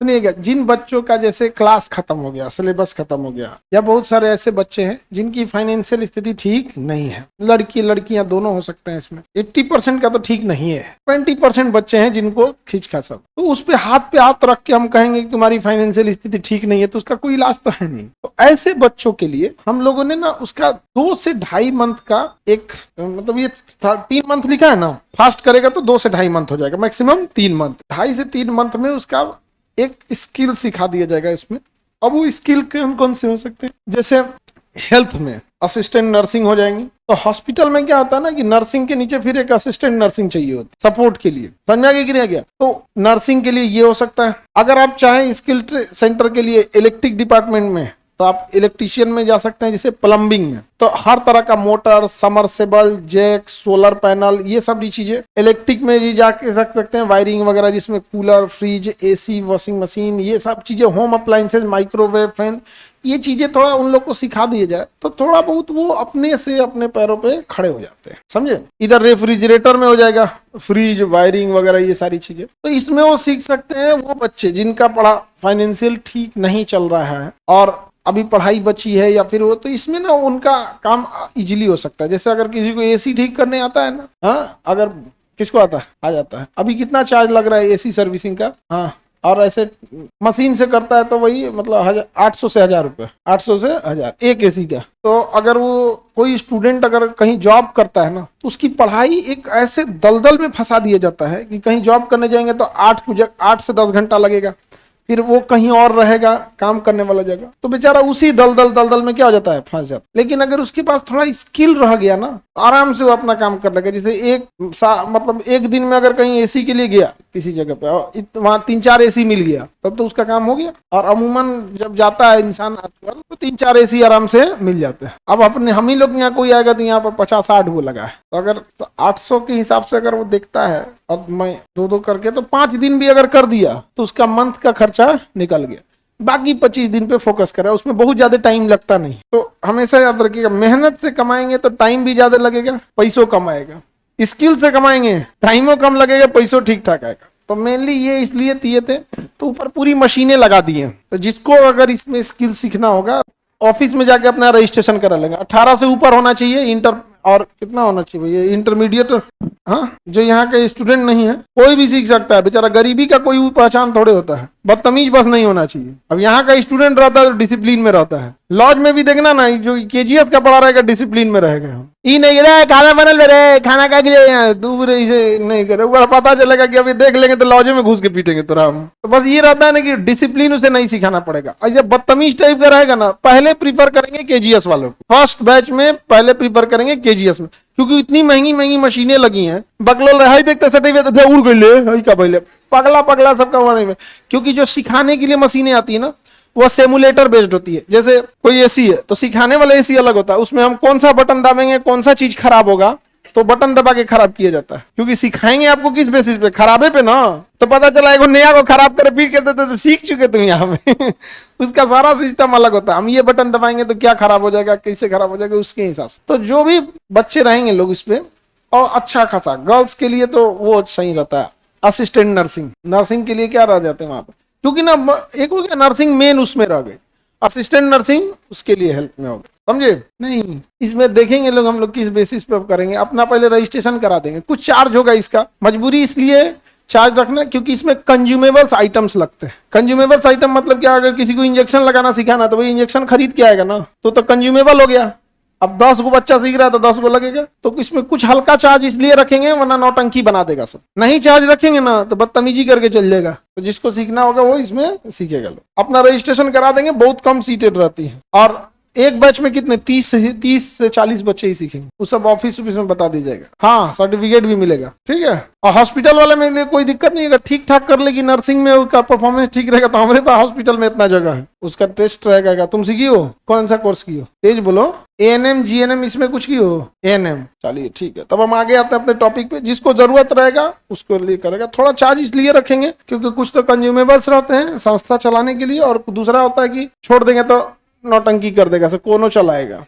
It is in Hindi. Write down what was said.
सुनिएगा, जिन बच्चों का जैसे क्लास खत्म हो गया, सिलेबस खत्म हो गया, या बहुत सारे ऐसे बच्चे हैं जिनकी फाइनेंशियल स्थिति ठीक नहीं है, लड़की लड़कियां दोनों हो सकते हैं, इसमें 80% का तो ठीक नहीं है, 20% बच्चे हैं जिनको खींच खा सब, तो उस पे हाथ रख के हम कहेंगे कि तुम्हारी फाइनेंशियल स्थिति ठीक नहीं है, तो उसका कोई इलाज तो है नहीं। तो ऐसे बच्चों के लिए हम लोगों ने ना उसका 2 से 2.5 मंथ का एक, मतलब ये 3 मंथ लिखा है ना, फास्ट करेगा तो 2 से 2.5 मंथ हो जाएगा, मैक्सिमम 3 मंथ, 2.5 से 3 मंथ में उसका एक स्किल सिखा दिया जाएगा इसमें। अब वो स्किल कौन कौन से हो सकते हैं, जैसे हेल्थ में असिस्टेंट नर्सिंग हो जाएंगी। तो हॉस्पिटल में क्या होता है ना कि नर्सिंग के नीचे फिर एक असिस्टेंट नर्सिंग चाहिए होती है सपोर्ट के लिए, समझा कि नहीं गया? तो नर्सिंग के लिए ये हो सकता है। अगर आप चाहें स्किल सेंटर के लिए इलेक्ट्रिक डिपार्टमेंट में, तो आप इलेक्ट्रिशियन में जा सकते हैं, जैसे प्लम्बिंग में तो हर तरह का motor, submersible, jack, solar panel, ये सब चीजें इलेक्ट्रिक में भी जाके सकते हैं, वायरिंग वगैरह जिसमें cooler, fridge, AC, washing machine, ये सब चीजें, होम अप्लायंसेज, माइक्रोवेव, फैन, ये चीजें थोड़ा उन लोग को सिखा दिए जाए तो थोड़ा बहुत वो अपने से अपने पैरों पे खड़े हो जाते हैं, समझे। इधर रेफ्रिजरेटर में हो जाएगा, फ्रिज, वायरिंग वगैरह ये सारी चीजें, तो इसमें वो सीख सकते हैं वो बच्चे जिनका पढ़ा फाइनेंशियल ठीक नहीं चल रहा है और अभी पढ़ाई बची है, या फिर वो, तो इसमें ना उनका काम इजीली हो सकता है। जैसे अगर किसी को एसी ठीक करने आता है ना, हाँ, अगर किसको आता है, आ जाता है। अभी कितना चार्ज लग रहा है एसी सर्विसिंग का, हाँ, और ऐसे मशीन से करता है तो वही मतलब 800 से 1000 रुपये, 800 से 1000 एक एसी का। तो अगर वो कोई स्टूडेंट अगर कहीं जॉब करता है ना, तो उसकी पढ़ाई एक ऐसे दलदल में फंसा दिया जाता है कि कहीं जॉब करने जाएंगे तो 8 से 10 घंटा लगेगा, फिर वो कहीं और रहेगा काम करने वाला जगह, तो बेचारा उसी दलदल में क्या हो जाता है, फंस जाता है। लेकिन अगर उसके पास थोड़ा स्किल रह गया ना, आराम से वो अपना काम कर लेगा। जैसे मतलब एक दिन में अगर कहीं एसी के लिए गया किसी जगह पे और वहां 3-4 एसी मिल गया, तब तो उसका काम हो गया। और अमूमन जब जाता है इंसान आजकल तो 3-4 एसी आराम से मिल जाते हैं। अब अपने हम ही लोग यहाँ कोई आएगा तो यहाँ पर 50-60 वो लगा है, तो अगर 800 के हिसाब से अगर वो देखता है और मैं 2-2 करके, तो 5 दिन भी अगर कर दिया तो उसका मंथ का खर्चा निकल गया। बाकी 25 दिन पे फोकस करें, उसमें बहुत ज्यादा टाइम लगता नहीं। तो हमेशा याद रखिएगा, मेहनत से कमाएंगे तो टाइम भी ज्यादा लगेगा, पैसों कम आएगा। स्किल से कमाएंगे, टाइमों कम लगेगा, पैसों ठीक ठाक आएगा। तो मेनली ये इसलिए दिए थे, तो ऊपर पूरी मशीनें लगा दी हैं। तो जिसको अगर इसमें स्किल सीखना होगा, ऑफिस में जाके अपना रजिस्ट्रेशन करा लेगा। 18 से ऊपर होना चाहिए, इंटर, और कितना होना चाहिए भैया, इंटरमीडिएट, हाँ, जो यहाँ का स्टूडेंट नहीं है कोई भी सीख सकता है। बेचारा गरीबी का कोई पहचान थोड़े होता है, बदतमीज बस नहीं होना चाहिए। अब यहाँ का स्टूडेंट रहता है तो डिसिप्लिन में रहता है। लॉज में भी देखना ना, जो केजीएस का पढ़ा रहेगा डिसिप्लिन में रहेगा। ये नहीं रहे खाना बनल रहे, खाना का दूर इसे नहीं करे, ऊपर पता चलेगा कि अभी देख लेंगे तो लॉज में घुस के पीटेंगे तुरंत हम। तो बस ये रहता है ना कि डिसिप्लिन उसे नहीं सिखाना पड़ेगा। और जब बदतमीज टाइप का रहेगा ना, पहले प्रीफर करेंगे केजीएस वालों को, फर्स्ट बैच में पहले प्रीफर करेंगे केजीएस में, क्योंकि इतनी महंगी महंगी मशीनें लगी हैं। बकलोल रहा देखते सटे उड़ गई का पहले पगला सबका होने में, क्योंकि जो सिखाने के लिए मशीनें आती है ना, वो सिमुलेटर बेस्ड होती है। जैसे कोई एसी है तो सिखाने वाला एसी अलग होता है, उसमें हम कौन सा बटन दबाएंगे, कौन सा चीज खराब होगा, तो बटन दबा के खराब किया जाता है। क्योंकि सिखाएंगे आपको किस बेसिस पे, खराबे पे ना। तो पता चला एक नया को खराब करे फिर कहते थे तो सीख चुके तुम यहाँ में उसका सारा सिस्टम अलग होता है। हम ये बटन दबाएंगे तो क्या खराब हो जाएगा, कैसे खराब हो जाएगा, उसके हिसाब से। तो जो भी बच्चे रहेंगे लोग इस पे, और अच्छा खासा गर्ल्स के लिए तो वो सही रहता है। असिस्टेंट नर्सिंग के लिए क्या रह जाते हैं वहां पर, क्योंकि ना एक हो गया नर्सिंग मेन, उसमें रह गए, असिस्टेंट नर्सिंग उसके लिए हेल्प में होगा, समझे नहीं। इसमें देखेंगे लोग हम लोग किस बेसिस पे करेंगे, अपना पहले रजिस्ट्रेशन करा देंगे। कुछ चार्ज होगा इसका, मजबूरी इसलिए चार्ज रखना क्योंकि इसमें कंज्यूमेबल्स आइटम्स लगते हैं। कंज्यूमेबल्स आइटम मतलब क्या, अगर किसी को इंजेक्शन लगाना सिखाना तो वही इंजेक्शन खरीद के आएगा ना, तो कंज्यूमेबल हो गया। अब 10 गो बच्चा सीख रहा है तो 10 गो लगेगा, तो इसमें कुछ हल्का चार्ज इसलिए रखेंगे, वरना नौटंकी बना देगा सब। नहीं चार्ज रखेंगे ना तो बदतमीजी करके चल जाएगा। तो जिसको सीखना होगा वो इसमें सीखेगा। लोग अपना रजिस्ट्रेशन करा देंगे, बहुत कम सीटेड रहती है, और एक बैच में कितने 30 से 40 बच्चे ही सीखेंगे। वो सब ऑफिस में बता दी जाएगा। हाँ, सर्टिफिकेट भी मिलेगा, ठीक है। और हॉस्पिटल वाले में कोई दिक्कत नहीं, अगर ठीक ठाक कर लेगी नर्सिंग में, उसका परफॉर्मेंस ठीक रहेगा, तो हमारे पास हॉस्पिटल में इतना जगह है, उसका टेस्ट रहेगा। तुम सीखी हो, कौन सा कोर्स की हो, तेज बोलो। एएनएम जीएनएम इसमें कुछ की हो, एएनएम, चलिए ठीक है। तब हम आगे आते हैं अपने टॉपिक पे। जिसको जरूरत रहेगा उसको लिए करेगा। थोड़ा चार्ज इसलिए रखेंगे क्योंकि कुछ तो कंज्यूमेबल्स रहते हैं संस्था चलाने के लिए, और दूसरा होता है कि छोड़ देंगे तो नौटंकी कर देगा, से कोनो चलाएगा।